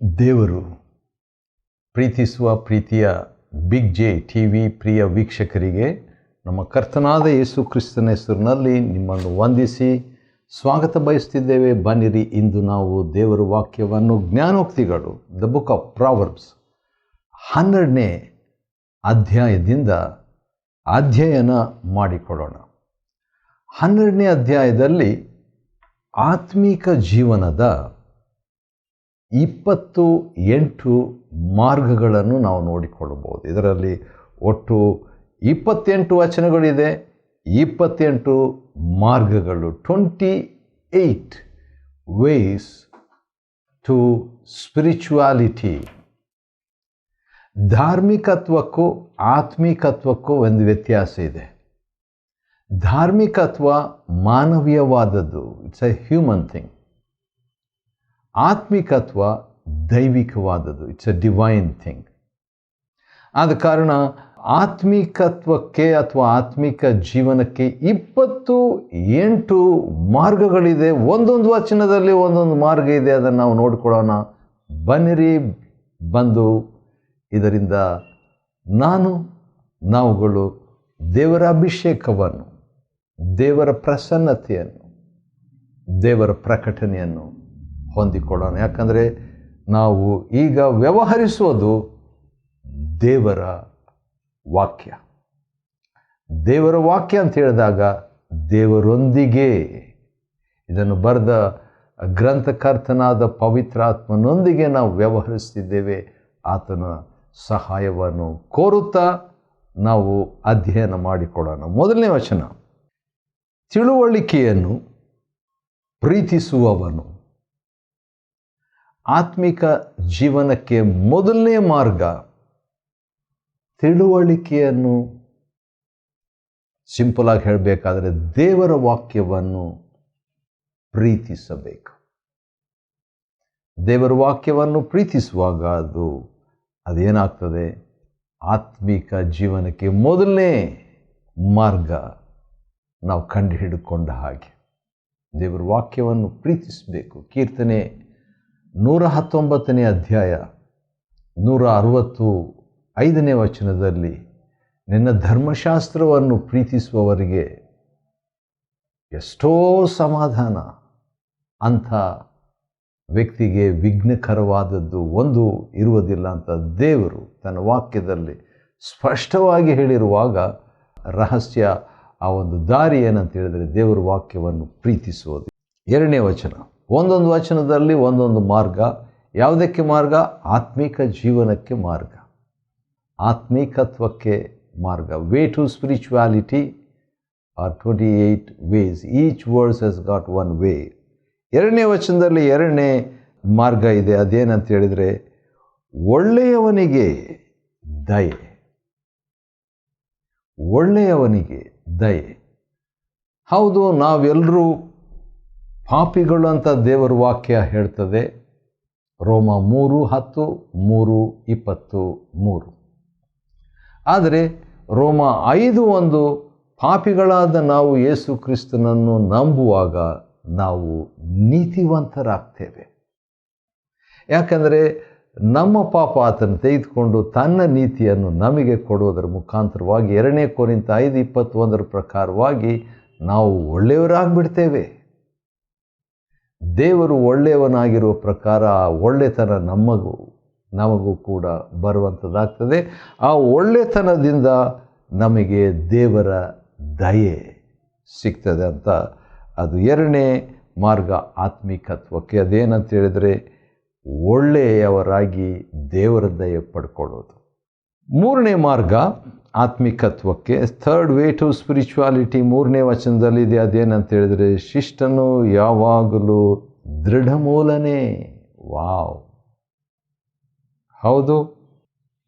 ದೇವರು ಪ್ರೀತಿಸುವ ಪ್ರೀತಿಯ ಬಿಗ್ ಜೆ ಟಿ ವಿ ಪ್ರಿಯ ವೀಕ್ಷಕರಿಗೆ ನಮ್ಮ ಕರ್ತನಾದ ಯೇಸು ಕ್ರಿಸ್ತನ ಹೆಸರಿನಲ್ಲಿ ನಿಮ್ಮನ್ನು ವಂದಿಸಿ ಸ್ವಾಗತ ಬಯಸ್ತಿದ್ದೇವೆ. ಬನ್ನಿರಿ, ಇಂದು ನಾವು ದೇವರ ವಾಕ್ಯವನ್ನು ಜ್ಞಾನೋಕ್ತಿಗಳು ದ ಬುಕ್ ಆಫ್ ಪ್ರಾವರ್ಬ್ಸ್ 12ನೇ ಅಧ್ಯಾಯದಿಂದ ಅಧ್ಯಯನ ಮಾಡಿಕೊಳ್ಳೋಣ. 12ನೇ ಅಧ್ಯಾಯದಲ್ಲಿ ಆತ್ಮಿಕ ಜೀವನದ 28 ಮಾರ್ಗಗಳನ್ನು ನಾವು ನೋಡಿಕೊಳ್ಳಬಹುದು. ಇದರಲ್ಲಿ ಒಟ್ಟು 28 ವಚನಗಳಿದೆ, 28 ಮಾರ್ಗಗಳು, 28 ways to spirituality. ಧಾರ್ಮಿಕತ್ವಕ್ಕೂ ಆತ್ಮಿಕತ್ವಕ್ಕೂ ಒಂದು ವ್ಯತ್ಯಾಸ ಇದೆ. ಧಾರ್ಮಿಕತ್ವ ಮಾನವೀಯವಾದದ್ದು, ಇಟ್ಸ್ ಎ ಹ್ಯೂಮನ್ ಥಿಂಗ್. ಆತ್ಮಿಕತ್ವ ದೈವಿಕವಾದದ್ದು, ಇಟ್ಸ್ ಎ ಡಿವೈನ್ ಥಿಂಗ್. ಆದ ಕಾರಣ ಆತ್ಮಿಕತ್ವಕ್ಕೆ ಅಥವಾ ಆತ್ಮಿಕ ಜೀವನಕ್ಕೆ 28 ಮಾರ್ಗಗಳಿದೆ. ಒಂದೊಂದು ವಚನದಲ್ಲಿ ಒಂದೊಂದು ಮಾರ್ಗ ಇದೆ, ಅದನ್ನು ನಾವು ನೋಡಿಕೊಳ್ಳೋಣ. ಬನ್ನಿರಿ, ಬಂದು ಇದರಿಂದ ನಾವುಗಳು ದೇವರ ಅಭಿಷೇಕವನ್ನು, ದೇವರ ಪ್ರಸನ್ನತೆಯನ್ನು, ದೇವರ ಪ್ರಕಟಣೆಯನ್ನು ಹೊಂದಿಕೊಳ್ಳೋಣ. ಯಾಕಂದರೆ ನಾವು ಈಗ ವ್ಯವಹರಿಸುವುದು ದೇವರ ವಾಕ್ಯ. ದೇವರ ವಾಕ್ಯ ಅಂತ ಹೇಳಿದಾಗ ದೇವರೊಂದಿಗೆ, ಇದನ್ನು ಬರೆದ ಗ್ರಂಥಕರ್ತನಾದ ಪವಿತ್ರಾತ್ಮನೊಂದಿಗೆ ನಾವು ವ್ಯವಹರಿಸ್ತಿದ್ದೇವೆ. ಆತನ ಸಹಾಯವನ್ನು ಕೋರುತ್ತಾ ನಾವು ಅಧ್ಯಯನ ಮಾಡಿಕೊಳ್ಳೋಣ. ಮೊದಲನೇ ವಚನ, ತಿಳುವಳಿಕೆಯನ್ನು ಪ್ರೀತಿಸುವವನು. ಆತ್ಮಿಕ ಜೀವನಕ್ಕೆ ಮೊದಲನೇ ಮಾರ್ಗ ತಿಳುವಳಿಕೆಯನ್ನು, ಸಿಂಪಲ್ ಆಗಿ ಹೇಳಬೇಕಾದರೆ ದೇವರ ವಾಕ್ಯವನ್ನು ಪ್ರೀತಿಸಬೇಕು. ದೇವರ ವಾಕ್ಯವನ್ನು ಪ್ರೀತಿಸುವಾಗ ಅದೇನಾಗ್ತದೆ, ಆತ್ಮಿಕ ಜೀವನಕ್ಕೆ ಮೊದಲನೇ ಮಾರ್ಗ ನಾವು ಕಂಡು ಹಿಡಿದುಕೊಂಡ ಹಾಗೆ ದೇವರ ವಾಕ್ಯವನ್ನು ಪ್ರೀತಿಸಬೇಕು. ಕೀರ್ತನೆ 119ನೇ ಅಧ್ಯಾಯ 165ನೇ ವಚನದಲ್ಲಿ, ನಿನ್ನ ಧರ್ಮಶಾಸ್ತ್ರವನ್ನು ಪ್ರೀತಿಸುವವರಿಗೆ ಎಷ್ಟೋ ಸಮಾಧಾನ, ಅಂಥ ವ್ಯಕ್ತಿಗೆ ವಿಘ್ನಕರವಾದದ್ದು ಒಂದು ಇರುವುದಿಲ್ಲ ಅಂತ ದೇವರು ತನ್ನ ವಾಕ್ಯದಲ್ಲಿ ಸ್ಪಷ್ಟವಾಗಿ ಹೇಳಿರುವಾಗ ರಹಸ್ಯ, ಆ ಒಂದು ದಾರಿ ಏನಂತ ಹೇಳಿದರೆ ದೇವರ ವಾಕ್ಯವನ್ನು ಪ್ರೀತಿಸುವುದು. ಎರಡನೇ ವಚನ, ಒಂದೊಂದು ವಚನದಲ್ಲಿ ಒಂದೊಂದು ಮಾರ್ಗ. ಯಾವುದಕ್ಕೆ ಮಾರ್ಗ? ಆತ್ಮಿಕ ಜೀವನಕ್ಕೆ ಮಾರ್ಗ, ಆತ್ಮಿಕತ್ವಕ್ಕೆ ಮಾರ್ಗ. Way to spirituality are 28 ways. Each words has got one way. ಎರಡನೇ ವಚನದಲ್ಲಿ ಎರಡನೇ ಮಾರ್ಗ ಇದೆ. ಅದೇನಂತ ಹೇಳಿದರೆ ಒಳ್ಳೆಯವನಿಗೆ ದಯೆ. ಒಳ್ಳೆಯವನಿಗೆ ದಯೆ. ಹೌದು, ನಾವೆಲ್ಲರೂ ಪಾಪಿಗಳು ಅಂತ ದೇವರ ವಾಕ್ಯ ಹೇಳ್ತದೆ. ರೋಮ 3:10, 3:23. ಆದರೆ ರೋಮ 5:1, ಪಾಪಿಗಳಾದ ನಾವು ಯೇಸು ಕ್ರಿಸ್ತನನ್ನು ನಂಬುವಾಗ ನಾವು ನೀತಿವಂತರಾಗ್ತೇವೆ. ಯಾಕಂದರೆ ನಮ್ಮ ಪಾಪ ಆತನು ತೆಗೆದುಕೊಂಡು ತನ್ನ ನೀತಿಯನ್ನು ನಮಗೆ ಕೊಡುವುದರ ಮುಖಾಂತರವಾಗಿ 2 ಕೊರಿಂಥ 5:21 ಪ್ರಕಾರವಾಗಿ ನಾವು ಒಳ್ಳೆಯವರಾಗ್ಬಿಡ್ತೇವೆ. ದೇವರು ಒಳ್ಳೆಯವನಾಗಿರುವ ಪ್ರಕಾರ ಆ ಒಳ್ಳೆತನ ನಮಗೂ ಕೂಡ ಬರುವಂಥದ್ದಾಗ್ತದೆ. ಆ ಒಳ್ಳೆತನದಿಂದ ನಮಗೆ ದೇವರ ದಯೆ ಸಿಗ್ತದೆ ಅಂತ. ಅದು ಎರಡನೇ ಮಾರ್ಗ ಆತ್ಮಿಕತ್ವಕ್ಕೆ. ಅದೇನಂತ ಹೇಳಿದರೆ ಒಳ್ಳೆಯವರಾಗಿ ದೇವರ ದಯೆ ಪಡ್ಕೊಳ್ಳೋದು. ಮೂರನೇ ಮಾರ್ಗ ಆತ್ಮಿಕತ್ವಕ್ಕೆ, ಥರ್ಡ್ ವೇ ಟು ಸ್ಪಿರಿಚುವಾಲಿಟಿ, 3ನೇ ವಚನದಲ್ಲಿದೆ. ಅದೇನಂತ ಹೇಳಿದರೆ ಶಿಷ್ಟನು ಯಾವಾಗಲೂ ದೃಢಮೂಲನೇ. ವಾವ್! ಹೌದು,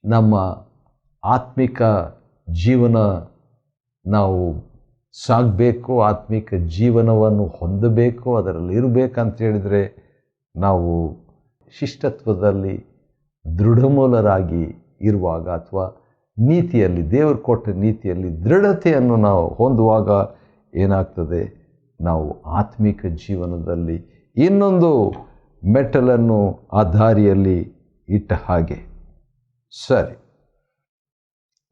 ನಮ್ಮ ಆತ್ಮಿಕ ಜೀವನ ನಾವು ಸಾಗಬೇಕು, ಆತ್ಮಿಕ ಜೀವನವನ್ನು ಹೊಂದಬೇಕು, ಅದರಲ್ಲಿ ಇರಬೇಕಂತ ಹೇಳಿದರೆ ನಾವು ಶಿಷ್ಟತ್ವದಲ್ಲಿ ದೃಢಮೂಲರಾಗಿ ಇರುವಾಗ ಅಥವಾ ನೀತಿಯಲ್ಲಿ, ದೇವರು ಕೊಟ್ಟ ನೀತಿಯಲ್ಲಿ ದೃಢತೆಯನ್ನು ನಾವು ಹೊಂದುವಾಗ ಏನಾಗ್ತದೆ, ನಾವು ಆತ್ಮಿಕ ಜೀವನದಲ್ಲಿ ಇನ್ನೊಂದು ಮೆಟ್ಟಲನ್ನು ಆ ದಾರಿಯಲ್ಲಿ ಇಟ್ಟ ಹಾಗೆ. ಸರಿ,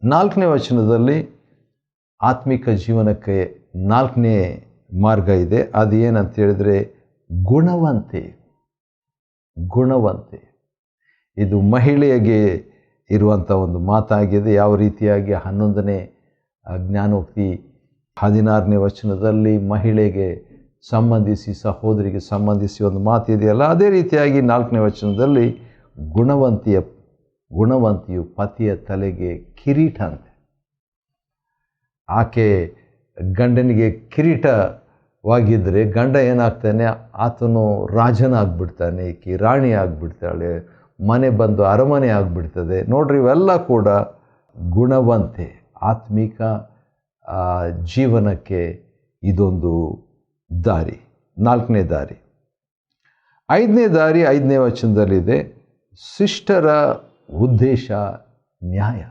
4ನೇ ವಚನದಲ್ಲಿ ಆತ್ಮಿಕ ಜೀವನಕ್ಕೆ 4ನೇ ಮಾರ್ಗ ಇದೆ. ಅದು ಏನಂತ ಹೇಳಿದರೆ ಗುಣವಂತೆ. ಗುಣವಂತೆ ಇದು ಮಹಿಳೆಗೆ ಇರುವಂಥ ಒಂದು ಮಾತಾಗಿದೆ. ಯಾವ ರೀತಿಯಾಗಿ 11ನೇ ಜ್ಞಾನೋಕ್ತಿ 16ನೇ ವಚನದಲ್ಲಿ ಮಹಿಳೆಗೆ ಸಂಬಂಧಿಸಿ, ಸಹೋದರಿಗೆ ಸಂಬಂಧಿಸಿ ಒಂದು ಮಾತಿದೆಯಲ್ಲ, ಅದೇ ರೀತಿಯಾಗಿ 4ನೇ ವಚನದಲ್ಲಿ ಗುಣವಂತಿಯು ಪತಿಯ ತಲೆಗೆ ಕಿರೀಟ ಅಂತೆ. ಆಕೆ ಗಂಡನಿಗೆ ಕಿರೀಟವಾಗಿದ್ದರೆ ಗಂಡ ಏನಾಗ್ತಾನೆ, ಆತನು ರಾಜನಾಗ್ಬಿಡ್ತಾನೆ, ಈಕೆ ರಾಣಿ ಆಗಿಬಿಡ್ತಾಳೆ, ಮನೆ ಬಂದು ಅರಮನೆ ಆಗಿಬಿಡ್ತದೆ. ನೋಡ್ರಿ, ಇವೆಲ್ಲ ಕೂಡ ಗುಣವಂತೆ. ಆತ್ಮಿಕ ಜೀವನಕ್ಕೆ ಇದೊಂದು ದಾರಿ, 4ನೇ ದಾರಿ. 5ನೇ ದಾರಿ 5ನೇ ವಚನದಲ್ಲಿದೆ. ಶಿಷ್ಟರ ಉದ್ದೇಶ ನ್ಯಾಯ.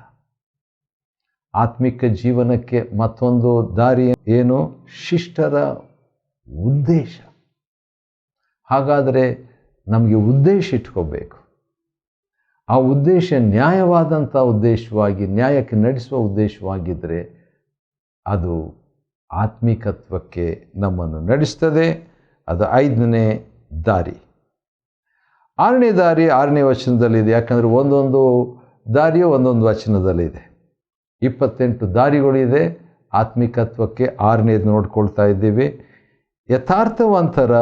ಆತ್ಮಿಕ ಜೀವನಕ್ಕೆ ಮತ್ತೊಂದು ದಾರಿ ಏನು? ಶಿಷ್ಟರ ಉದ್ದೇಶ. ಹಾಗಾದರೆ ನಮಗೆ ಉದ್ದೇಶ ಇಟ್ಕೋಬೇಕು. ಆ ಉದ್ದೇಶ ನ್ಯಾಯವಾದಂಥ ಉದ್ದೇಶವಾಗಿ, ನ್ಯಾಯಕ್ಕೆ ನಡೆಸುವ ಉದ್ದೇಶವಾಗಿದ್ದರೆ ಅದು ಆತ್ಮಿಕತ್ವಕ್ಕೆ ನಮ್ಮನ್ನು ನಡೆಸ್ತದೆ. ಅದು 5ನೇ ದಾರಿ. 6ನೇ ದಾರಿ 6ನೇ ವಚನದಲ್ಲಿದೆ. ಯಾಕಂದರೆ ಒಂದೊಂದು ದಾರಿಯು ಒಂದೊಂದು ವಚನದಲ್ಲಿದೆ. 28 ದಾರಿಗಳಿದೆ ಆತ್ಮಿಕತ್ವಕ್ಕೆ. 6ನೇದು ನೋಡ್ಕೊಳ್ತಾ ಇದ್ದೀವಿ. ಯಥಾರ್ಥವಂತರ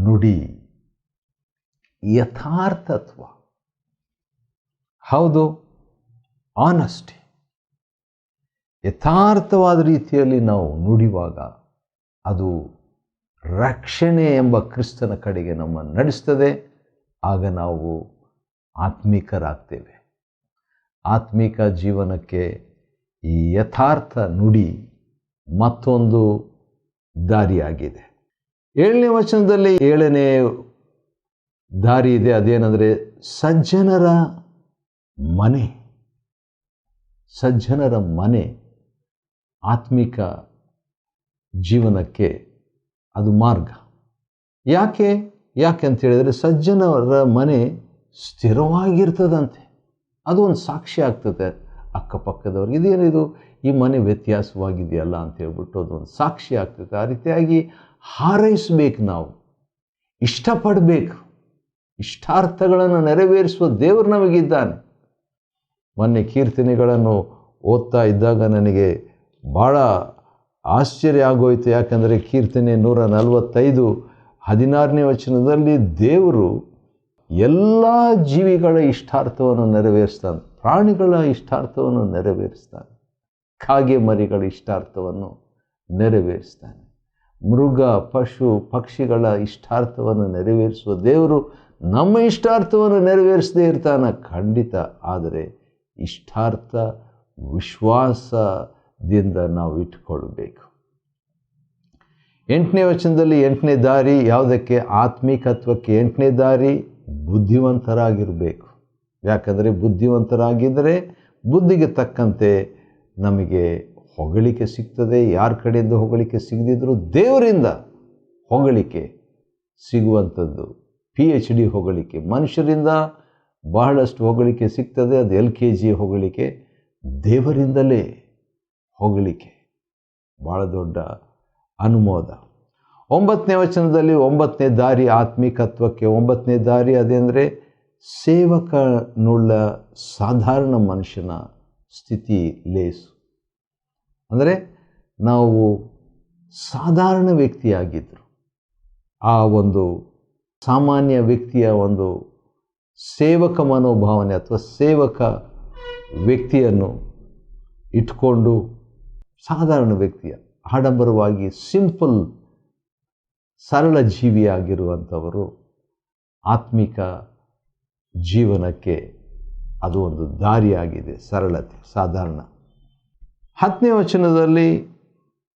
ನುಡಿ. ಯಥಾರ್ಥತ್ವ, ಹೌದು, ಆನೆಸ್ಟಿ. ಯಥಾರ್ಥವಾದ ರೀತಿಯಲ್ಲಿ ನಾವು ನುಡಿಯುವಾಗ ಅದು ರಕ್ಷಣೆ ಎಂಬ ಕ್ರಿಸ್ತನ ಕಡೆಗೆ ನಮ್ಮನ್ನು ನಡೆಸ್ತದೆ. ಆಗ ನಾವು ಆತ್ಮಿಕರಾಗ್ತೇವೆ. ಆತ್ಮಿಕ ಜೀವನಕ್ಕೆ ಈ ಯಥಾರ್ಥ ನುಡಿ ಮತ್ತೊಂದು ದಾರಿಯಾಗಿದೆ. 7ನೇ ವಚನದಲ್ಲಿ 7ನೇ ದಾರಿ ಇದೆ. ಅದೇನೆಂದರೆ ಸಜ್ಜನರ ಮನೆ. ಸಜ್ಜನರ ಮನೆ ಆತ್ಮಿಕ ಜೀವನಕ್ಕೆ ಅದು ಮಾರ್ಗ. ಯಾಕೆ ಅಂತ ಹೇಳಿದರೆ ಸಜ್ಜನರ ಮನೆ ಸ್ಥಿರವಾಗಿರ್ತದಂತೆ. ಅದು ಒಂದು ಸಾಕ್ಷಿ ಆಗ್ತದೆ ಅಕ್ಕಪಕ್ಕದವ್ರಿಗೆ. ಇದೇನಿದು, ಈ ಮನೆ ವ್ಯತ್ಯಾಸವಾಗಿದೆಯಲ್ಲ ಅಂತ ಹೇಳ್ಬಿಟ್ಟು ಅದೊಂದು ಸಾಕ್ಷಿ ಆಗ್ತದೆ. ಆ ರೀತಿಯಾಗಿ ಹಾರೈಸಬೇಕು, ನಾವು ಇಷ್ಟಪಡಬೇಕು. ಇಷ್ಟಾರ್ಥಗಳನ್ನು ನೆರವೇರಿಸುವ ದೇವರು ನಮಗಿದ್ದಾನೆ. ಮೊನ್ನೆ ಕೀರ್ತನೆಗಳನ್ನು ಓದ್ತಾ ಇದ್ದಾಗ ನನಗೆ ಭಾಳ ಆಶ್ಚರ್ಯ ಆಗೋಯ್ತು. ಯಾಕಂದರೆ ಕೀರ್ತನೆ 145 16ನೇ ವಚನದಲ್ಲಿ ದೇವರು ಎಲ್ಲ ಜೀವಿಗಳ ಇಷ್ಟಾರ್ಥವನ್ನು ನೆರವೇರಿಸ್ತಾನೆ. ಪ್ರಾಣಿಗಳ ಇಷ್ಟಾರ್ಥವನ್ನು ನೆರವೇರಿಸ್ತಾನೆ. ಕಾಗೆ ಮರಿಗಳ ಇಷ್ಟಾರ್ಥವನ್ನು ನೆರವೇರಿಸ್ತಾನೆ. ಮೃಗ, ಪಶು, ಪಕ್ಷಿಗಳ ಇಷ್ಟಾರ್ಥವನ್ನು ನೆರವೇರಿಸುವ ದೇವರು ನಮ್ಮ ಇಷ್ಟಾರ್ಥವನ್ನು ನೆರವೇರಿಸದೇ ಇರ್ತಾನೆ ಖಂಡಿತ. ಆದರೆ ಇಷ್ಟಾರ್ಥ ವಿಶ್ವಾಸದಿಂದ ನಾವು ಇಟ್ಕೊಳ್ಬೇಕು. 8ನೇ ವಚನದಲ್ಲಿ 8ನೇ ದಾರಿ ಯಾವುದಕ್ಕೆ? ಆತ್ಮಿಕತ್ವಕ್ಕೆ 8ನೇ ದಾರಿ ಬುದ್ಧಿವಂತರಾಗಿರಬೇಕು. ಯಾಕಂದರೆ ಬುದ್ಧಿವಂತರಾಗಿದ್ದರೆ ಬುದ್ಧಿಗೆ ತಕ್ಕಂತೆ ನಮಗೆ ಹೊಗಳಿಕೆ ಸಿಗ್ತದೆ. ಯಾರ ಕಡೆಯಿಂದ ಹೊಗಳಿಕೆ ಸಿಗದಿದ್ದರೂ ದೇವರಿಂದ ಹೊಗಳಿಕೆ ಸಿಗುವಂಥದ್ದು. PhD ಹೊಗಳಿಕೆ. ಮನುಷ್ಯರಿಂದ ಬಹಳಷ್ಟು ಹೊಗಳಿಕೆ ಸಿಗ್ತದೆ, ಅದು LKG ಹೊಗಳಿಕೆ. ದೇವರಿಂದಲೇ ಹೊಗಳಿಕೆ, ಭಾಳ ದೊಡ್ಡ ಅನುಮೋದ. 9ನೇ ವಚನದಲ್ಲಿ 9ನೇ ದಾರಿ ಆತ್ಮಿಕತ್ವಕ್ಕೆ 9ನೇ ದಾರಿ ಅದೇಂದರೆ ಸೇವಕನುಳ್ಳ ಸಾಧಾರಣ ಮನುಷ್ಯನ ಸ್ಥಿತಿ ಲೇಸು. ಅಂದರೆ ನಾವು ಸಾಧಾರಣ ವ್ಯಕ್ತಿಯಾಗಿದ್ದರು, ಆ ಒಂದು ಸಾಮಾನ್ಯ ವ್ಯಕ್ತಿಯ ಒಂದು ಸೇವಕ ಮನೋಭಾವನೆ ಅಥವಾ ಸೇವಕ ವ್ಯಕ್ತಿಯನ್ನು ಇಟ್ಕೊಂಡು ಸಾಧಾರಣ ವ್ಯಕ್ತಿಯ ಆಡಂಬರವಾಗಿ ಸಿಂಪಲ್ ಸರಳ ಜೀವಿಯಾಗಿರುವಂಥವರು ಆತ್ಮಿಕ ಜೀವನಕ್ಕೆ ಅದು ಒಂದು ದಾರಿಯಾಗಿದೆ. ಸರಳತೆ, ಸಾಧಾರಣ. 10ನೇ ವಚನದಲ್ಲಿ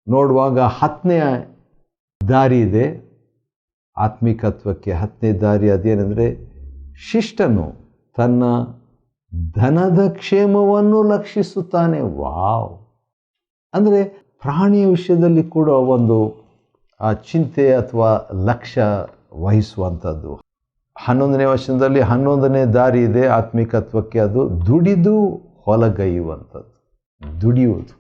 ನೋಡುವಾಗ 10ನೇ ದಾರಿ ಇದೆ ಆತ್ಮಿಕತ್ವಕ್ಕೆ. 10ನೇ ದಾರಿ ಅದೇನೆಂದರೆ ಶಿಷ್ಟನು ತನ್ನ ಧನದ ಕ್ಷೇಮವನ್ನು ಲಕ್ಷಿಸುತ್ತಾನೆ. ವಾವ್! ಅಂದರೆ ಪ್ರಾಣಿಯ ವಿಷಯದಲ್ಲಿ ಕೂಡ ಒಂದು ಆ ಚಿಂತೆ ಅಥವಾ ಲಕ್ಷ್ಯ ವಹಿಸುವಂಥದ್ದು. 11ನೇ ವಚನದಲ್ಲಿ 11ನೇ ದಾರಿ ಇದೆ ಆತ್ಮಿಕತ್ವಕ್ಕೆ, ಅದು ದುಡಿದು ಹೊಲಗೈಯುವಂಥದ್ದು. ದುಡಿಯುವುದು.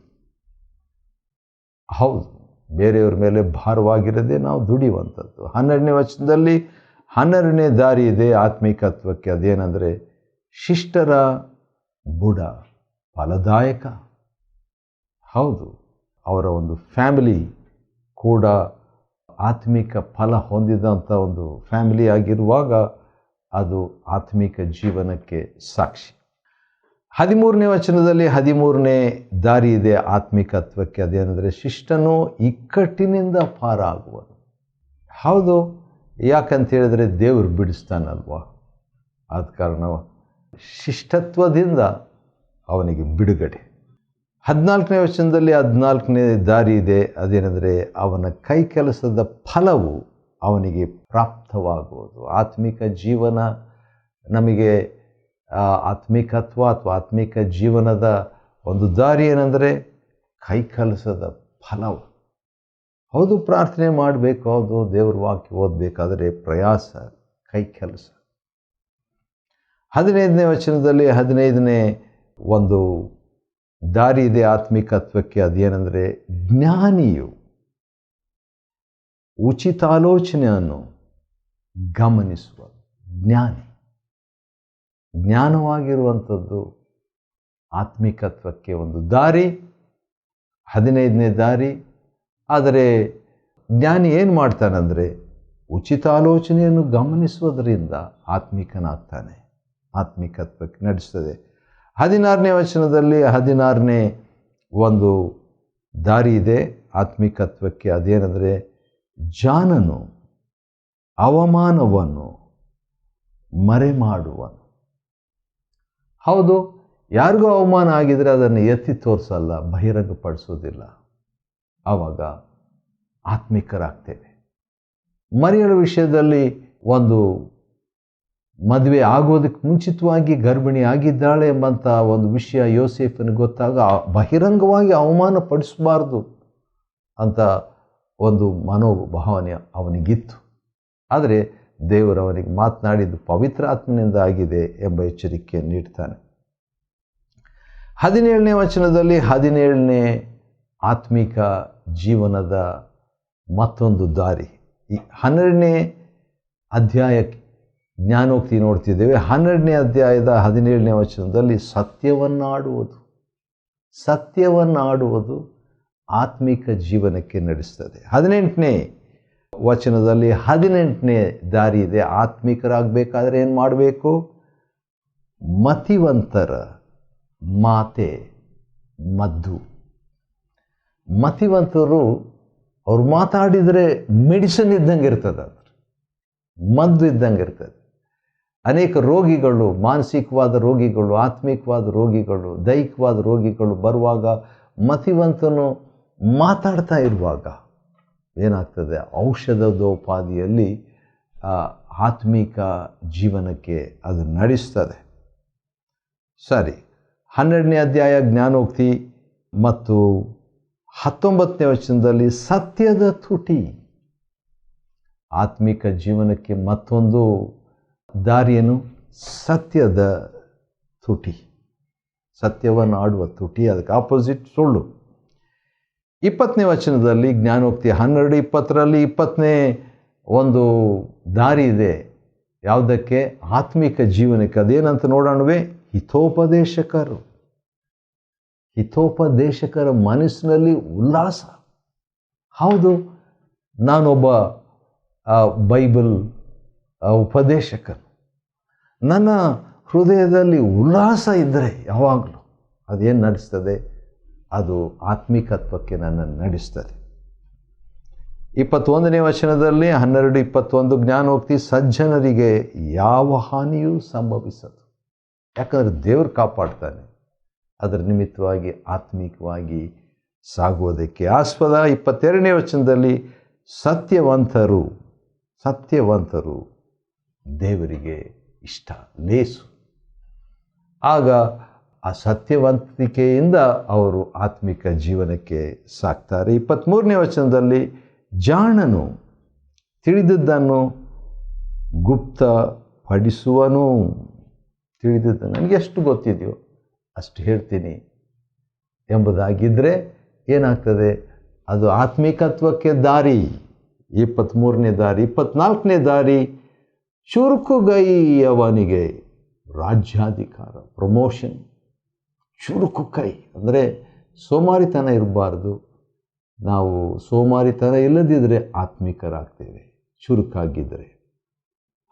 ಹೌದು, ಬೇರೆಯವ್ರ ಮೇಲೆ ಭಾರವಾಗಿರದೆ ನಾವು ದುಡಿಯುವಂಥದ್ದು. 12ನೇ ವಚನದಲ್ಲಿ 12ನೇ ದಾರಿ ಇದೆ ಆತ್ಮಿಕತ್ವಕ್ಕೆ, ಅದೇನೆಂದರೆ ಶಿಷ್ಟರ ಬುಡ ಫಲದಾಯಕ. ಹೌದು, ಅವರ ಒಂದು ಫ್ಯಾಮಿಲಿ ಕೂಡ ಆತ್ಮಿಕ ಫಲ ಹೊಂದಿದಂಥ ಒಂದು ಫ್ಯಾಮಿಲಿ ಆಗಿರುವಾಗ ಅದು ಆತ್ಮಿಕ ಜೀವನಕ್ಕೆ ಸಾಕ್ಷಿ. 13ನೇ ವಚನದಲ್ಲಿ 13ನೇ ದಾರಿ ಇದೆ ಆತ್ಮಿಕತ್ವಕ್ಕೆ, ಅದೇನೆಂದರೆ ಶಿಷ್ಟನು ಇಕ್ಕಟ್ಟಿನಿಂದ ಪಾರಾಗುವನು. ಹೌದು, ಯಾಕಂತ ಹೇಳಿದರೆ ದೇವರು ಬಿಡಿಸ್ತಾನಲ್ವ, ಆದ ಕಾರಣ ಶಿಷ್ಟತ್ವದಿಂದ ಅವನಿಗೆ ಬಿಡುಗಡೆ. 14ನೇ ವಚನದಲ್ಲಿ 14ನೇ ದಾರಿ ಇದೆ, ಅದೇನೆಂದರೆ ಅವನ ಕೈ ಕೆಲಸದ ಫಲವು ಅವನಿಗೆ ಪ್ರಾಪ್ತವಾಗುವುದು. ಆತ್ಮಿಕ ಜೀವನ ನಮಗೆ ಆತ್ಮಿಕತ್ವ ಅಥವಾ ಆತ್ಮಿಕ ಜೀವನದ ಒಂದು ದಾರಿ ಏನೆಂದರೆ ಕೈ ಕೆಲಸದ ಫಲವು. ಹೌದು, ಪ್ರಾರ್ಥನೆ ಮಾಡಬೇಕು, ಹೌದು, ದೇವ್ರ ವಾಕ್ಯ ಓದಬೇಕಾದರೆ ಪ್ರಯಾಸ, ಕೈ ಕೆಲಸ. 15ನೇ ವಚನದಲ್ಲಿ 15ನೇ ಒಂದು ದಾರಿ ಇದೆ ಆತ್ಮಿಕತ್ವಕ್ಕೆ, ಅದೇನೆಂದರೆ ಜ್ಞಾನಿಯು ಉಚಿತಾಲೋಚನೆಯನ್ನು ಗಮನಿಸುವ ಜ್ಞಾನಿ. ಜ್ಞಾನವಾಗಿರುವಂಥದ್ದು ಆತ್ಮಿಕತ್ವಕ್ಕೆ ಒಂದು ದಾರಿ, 15ನೇ ದಾರಿ. ಆದರೆ ಜ್ಞಾನಿ ಏನು ಮಾಡ್ತಾನಂದರೆ ಉಚಿತಾಲೋಚನೆಯನ್ನು ಗಮನಿಸುವುದರಿಂದ ಆತ್ಮಿಕನಾಗ್ತಾನೆ, ಆತ್ಮಿಕತ್ವಕ್ಕೆ ನಡೆಸ್ತದೆ. 16ನೇ ವಚನದಲ್ಲಿ 16ನೇ ಒಂದು ದಾರಿ ಇದೆ ಆತ್ಮಿಕತ್ವಕ್ಕೆ, ಅದೇನೆಂದರೆ ಜಾಣನು ಅವಮಾನವನ್ನು ಮರೆಮಾಡುವನು. ಹೌದು, ಯಾರಿಗೂ ಅವಮಾನ ಆಗಿದರೆ ಅದನ್ನು ಎತ್ತಿ ತೋರಿಸಲ್ಲ, ಬಹಿರಂಗಪಡಿಸೋದಿಲ್ಲ. ಆವಾಗ ಆತ್ಮಿಕರಾಗ್ತೇವೆ. ಮರಿಯಳ ವಿಷಯದಲ್ಲಿ ಒಂದು ಮದುವೆ ಆಗೋದಕ್ಕೆ ಮುಂಚಿತವಾಗಿ ಗರ್ಭಿಣಿ ಆಗಿದ್ದಾಳೆ ಎಂಬಂಥ ಒಂದು ವಿಷಯ ಯೋಸೇಫನಿಗೆ ಗೊತ್ತಾಗ ಬಹಿರಂಗವಾಗಿ ಅವಮಾನ ಪಡಿಸಬಾರ್ದು ಅಂತ ಒಂದು ಮನೋಭಾವನೆ ಅವನಿಗಿತ್ತು. ಆದರೆ ದೇವರು ಅವನಿಗೆ ಮಾತನಾಡಿದ್ದು ಪವಿತ್ರ ಆತ್ಮನಿಂದ ಆಗಿದೆ ಎಂಬ ಎಚ್ಚರಿಕೆಯನ್ನು ನೀಡ್ತಾನೆ. 17ನೇ ವಚನದಲ್ಲಿ 17ನೇ ಆತ್ಮಿಕ ಜೀವನದ ಮತ್ತೊಂದು ದಾರಿ. ಈ 12ನೇ ಅಧ್ಯಾಯಕ್ಕೆ ಜ್ಞಾನೋಕ್ತಿ ನೋಡ್ತಿದ್ದೇವೆ. 12ನೇ ಅಧ್ಯಾಯದ 17ನೇ ವಚನದಲ್ಲಿ ಸತ್ಯವನ್ನಾಡುವುದು ಆತ್ಮಿಕ ಜೀವನಕ್ಕೆ ನಡೆಸ್ತದೆ. 18ನೇ ವಚನದಲ್ಲಿ 18ನೇ ದಾರಿ ಇದೆ. ಆತ್ಮಿಕರಾಗಬೇಕಾದ್ರೆ ಏನು ಮಾಡಬೇಕು? ಮತಿವಂತರ ಮಾತೆ ಮದ್ದು. ಮತಿವಂತರು ಅವ್ರು ಮಾತಾಡಿದರೆ ಮೆಡಿಸಿನ್ ಇದ್ದಂಗೆ ಇರ್ತದೆ, ಅದು ಮದ್ದು ಇದ್ದಂಗೆ ಇರ್ತದೆ. ಅನೇಕ ರೋಗಿಗಳು, ಮಾನಸಿಕವಾದ ರೋಗಿಗಳು, ಆತ್ಮಿಕವಾದ ರೋಗಿಗಳು, ದೈಹಿಕವಾದ ರೋಗಿಗಳು ಬರುವಾಗ ಮತಿವಂತನು ಮಾತಾಡ್ತಾ ಇರುವಾಗ ಏನಾಗ್ತದೆ? ಔಷಧೋಪಾದಿಯಲ್ಲಿ ಆತ್ಮಿಕ ಜೀವನಕ್ಕೆ ಅದು ನಡೆಸ್ತದೆ. ಸರಿ, 12ನೇ ಅಧ್ಯಾಯ ಜ್ಞಾನೋಕ್ತಿ ಮತ್ತು 19ನೇ ವಚನದಲ್ಲಿ ಸತ್ಯದ ತುಟಿ. ಆತ್ಮಿಕ ಜೀವನಕ್ಕೆ ಮತ್ತೊಂದು ದಾರಿಯನ್ನು ಸತ್ಯದ ತುಟಿ, ಸತ್ಯವನ್ನು ಆಡುವ ತುಟಿ, ಅದಕ್ಕೆ ಆಪೋಸಿಟ್ ಸುಳ್ಳು. 20ನೇ ವಚನದಲ್ಲಿ ಜ್ಞಾನೋಕ್ತಿ 12:20ರಲ್ಲಿ 20ನೇ ಒಂದು ದಾರಿ ಇದೆ ಯಾವುದಕ್ಕೆ? ಆತ್ಮಿಕ ಜೀವನಕ್ಕೆ. ಅದೇನಂತ ನೋಡೋಣವೇ? ಹಿತೋಪದೇಶಕರ ಮನಸ್ಸಿನಲ್ಲಿ ಉಲ್ಲಾಸ. ಹೌದು, ನಾನೊಬ್ಬ ಬೈಬಲ್ ಉಪದೇಶಕನು, ನನ್ನ ಹೃದಯದಲ್ಲಿ ಉಲ್ಲಾಸ ಇದ್ದರೆ ಯಾವಾಗಲೂ ಅದೇನು ನಡೆಸ್ತದೆ? ಅದು ಆತ್ಮಿಕತ್ವಕ್ಕೆ ನನ್ನನ್ನು ನಡೆಸ್ತದೆ. 21ನೇ ವಚನದಲ್ಲಿ 12:21 ಜ್ಞಾನೋಕ್ತಿ, ಸಜ್ಜನರಿಗೆ ಯಾವ ಹಾನಿಯೂ ಸಂಭವಿಸದು. ಯಾಕಂದರೆ ದೇವರು ಕಾಪಾಡ್ತಾನೆ. ಅದರ ನಿಮಿತ್ತವಾಗಿ ಆತ್ಮಿಕವಾಗಿ ಸಾಗುವುದಕ್ಕೆ ಆಸ್ಪದ. 22ನೇ ವಚನದಲ್ಲಿ ಸತ್ಯವಂತರು ದೇವರಿಗೆ ಇಷ್ಟ, ಲೇಸು. ಆಗ ಆ ಸತ್ಯವಂತಿಕೆಯಿಂದ ಅವರು ಆತ್ಮಿಕ ಜೀವನಕ್ಕೆ ಸಾಕ್ತಾರೆ. 23ನೇ ವಚನದಲ್ಲಿ ಜಾಣನು ತಿಳಿದದ್ದನ್ನು ಗುಪ್ತ ಪಡಿಸುವನು. ತಿಳಿದಿದ್ದ ನನಗೆ ಎಷ್ಟು ಗೊತ್ತಿದೆಯೋ ಅಷ್ಟು ಹೇಳ್ತೀನಿ ಎಂಬುದಾಗಿದ್ದರೆ ಏನಾಗ್ತದೆ? ಅದು ಆತ್ಮಿಕತ್ವಕ್ಕೆ ದಾರಿ. 23ನೇ ದಾರಿ. 24ನೇ ದಾರಿ, ಚುರುಕುಗೈಯವನಿಗೆ ರಾಜ್ಯಾಧಿಕಾರ, ಪ್ರಮೋಷನ್. ಚುರುಕು ಕೈ ಅಂದರೆ ಸೋಮಾರಿತನ ಇರಬಾರ್ದು. ನಾವು ಸೋಮಾರಿತನ ಇಲ್ಲದಿದ್ದರೆ ಆತ್ಮಿಕರಾಗ್ತೇವೆ, ಚುರುಕಾಗಿದ್ದರೆ.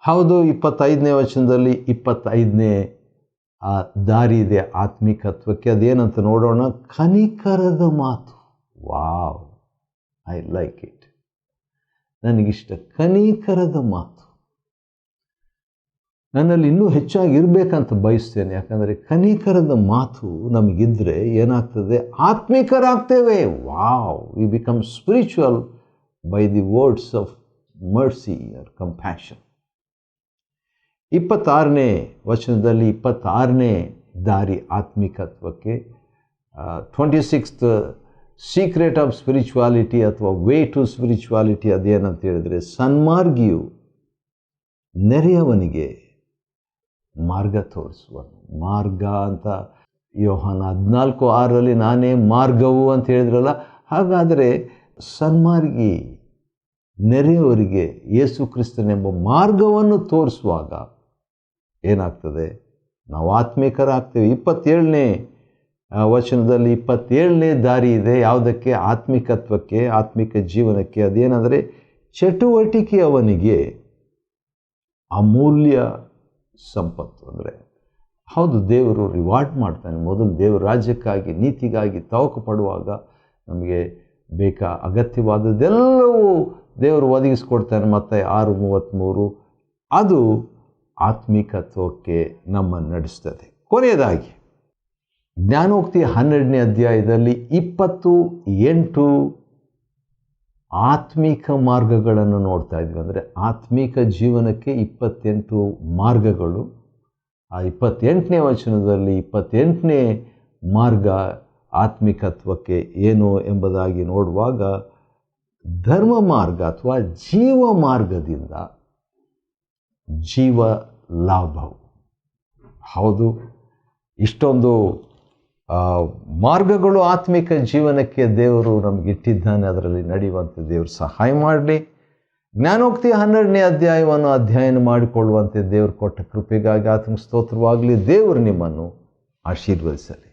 ಹೌದು, 25ನೇ ವಚನದಲ್ಲಿ 25ನೇ ದಾರಿ ಇದೆ ಆತ್ಮಿಕತ್ವಕ್ಕೆ. ಅದೇನಂತ ನೋಡೋಣ. ಕನಿಕರದ ಮಾತು. Wow, I like it. ನನಗಿಷ್ಟ ಕನಿಕರದ ಮಾತು. ನನ್ನಲ್ಲಿ ಇನ್ನೂ ಹೆಚ್ಚಾಗಿ ಇರಬೇಕಂತ ಬಯಸ್ತೇನೆ. ಯಾಕಂದರೆ ಕನಿಕರದ ಮಾತು ನಮಗಿದ್ರೆ ಏನಾಗ್ತದೆ? ಆತ್ಮಿಕರಾಗ್ತೇವೆ. Wow, we become spiritual by the words of mercy or compassion. 26ನೇ ವಚನದಲ್ಲಿ 26ನೇ ದಾರಿ ಆತ್ಮಿಕತ್ವಕ್ಕೆ. 26th ಸೀಕ್ರೆಟ್ ಆಫ್ ಸ್ಪಿರಿಚುವಾಲಿಟಿ ಅಥವಾ ವೇ ಟು ಸ್ಪಿರಿಚುವಾಲಿಟಿ ಅದೇನಂತ ಹೇಳಿದರೆ, ಸನ್ಮಾರ್ಗಿಯು ನೆರೆಯವನಿಗೆ ಮಾರ್ಗ ತೋರಿಸುವನು. ಮಾರ್ಗ ಅಂತ ಯೋಹಾನ 14:6 ನಾನೇ ಮಾರ್ಗವು ಅಂತ ಹೇಳಿದ್ರಲ್ಲ. ಹಾಗಾದರೆ ಸನ್ಮಾರ್ಗಿ ನೆರೆಯವರಿಗೆ ಯೇಸು ಕ್ರಿಸ್ತನೆಂಬ ಮಾರ್ಗವನ್ನು ತೋರಿಸುವಾಗ ಏನಾಗ್ತದೆ? ನಾವು ಆತ್ಮಿಕರಾಗ್ತೇವೆ. 27ನೇ ವಚನದಲ್ಲಿ 27ನೇ ದಾರಿ ಇದೆ ಯಾವುದಕ್ಕೆ? ಆತ್ಮಿಕತ್ವಕ್ಕೆ, ಆತ್ಮಿಕ ಜೀವನಕ್ಕೆ. ಅದೇನೆಂದರೆ, ಚಟುವಟಿಕೆ ಅವನಿಗೆ ಅಮೂಲ್ಯ ಸಂಪತ್ತು. ಅಂದರೆ ಹೌದು, ದೇವರು ರಿವಾರ್ಡ್ ಮಾಡ್ತಾನೆ. ಮೊದಲು ದೇವರ ರಾಜ್ಯಕ್ಕಾಗಿ, ನೀತಿಗಾಗಿ ತವಕ ಪಡುವಾಗ ನಮಗೆ ಅಗತ್ಯವಾದದ್ದೆಲ್ಲವೂ ದೇವರು ಒದಗಿಸ್ಕೊಡ್ತಾನೆ. ಮತ್ತೆ 6:33 ಅದು ಆತ್ಮಿಕತ್ವಕ್ಕೆ ನಮ್ಮನ್ನು ನಡೆಸ್ತದೆ. ಕೊನೆಯದಾಗಿ ಜ್ಞಾನೋಕ್ತಿ 12ನೇ ಅಧ್ಯಾಯದಲ್ಲಿ 28 ಆತ್ಮಿಕ ಮಾರ್ಗಗಳನ್ನು ನೋಡ್ತಾ ಇದ್ವಿ. ಅಂದರೆ ಆತ್ಮಿಕ ಜೀವನಕ್ಕೆ 28 ಮಾರ್ಗಗಳು. ಆ 28ನೇ ವಚನದಲ್ಲಿ 28ನೇ ಮಾರ್ಗ ಆತ್ಮಿಕತ್ವಕ್ಕೆ ಏನು ಎಂಬುದಾಗಿ ನೋಡುವಾಗ, ಧರ್ಮ ಮಾರ್ಗ ಅಥವಾ ಜೀವ ಮಾರ್ಗದಿಂದ ಜೀವ ಲಾಭವು. ಹೌದು, ಇಷ್ಟೊಂದು ಮಾರ್ಗಗಳು ಆತ್ಮಿಕ ಜೀವನಕ್ಕೆ ದೇವರು ನಮಗಿಟ್ಟಿದ್ದಾನೆ. ಅದರಲ್ಲಿ ನಡೆಯುವಂತೆ ದೇವರು ಸಹಾಯ ಮಾಡಲಿ. ಜ್ಞಾನೋಕ್ತಿ 12ನೇ ಅಧ್ಯಾಯವನ್ನು ಅಧ್ಯಯನ ಮಾಡಿಕೊಳ್ಳುವಂತೆ ದೇವರು ಕೊಟ್ಟ ಕೃಪೆಗಾಗಿ ಆತನಿಗೆ ಸ್ತೋತ್ರವಾಗಲಿ. ದೇವರು ನಿಮ್ಮನ್ನು ಆಶೀರ್ವದಿಸಲಿ.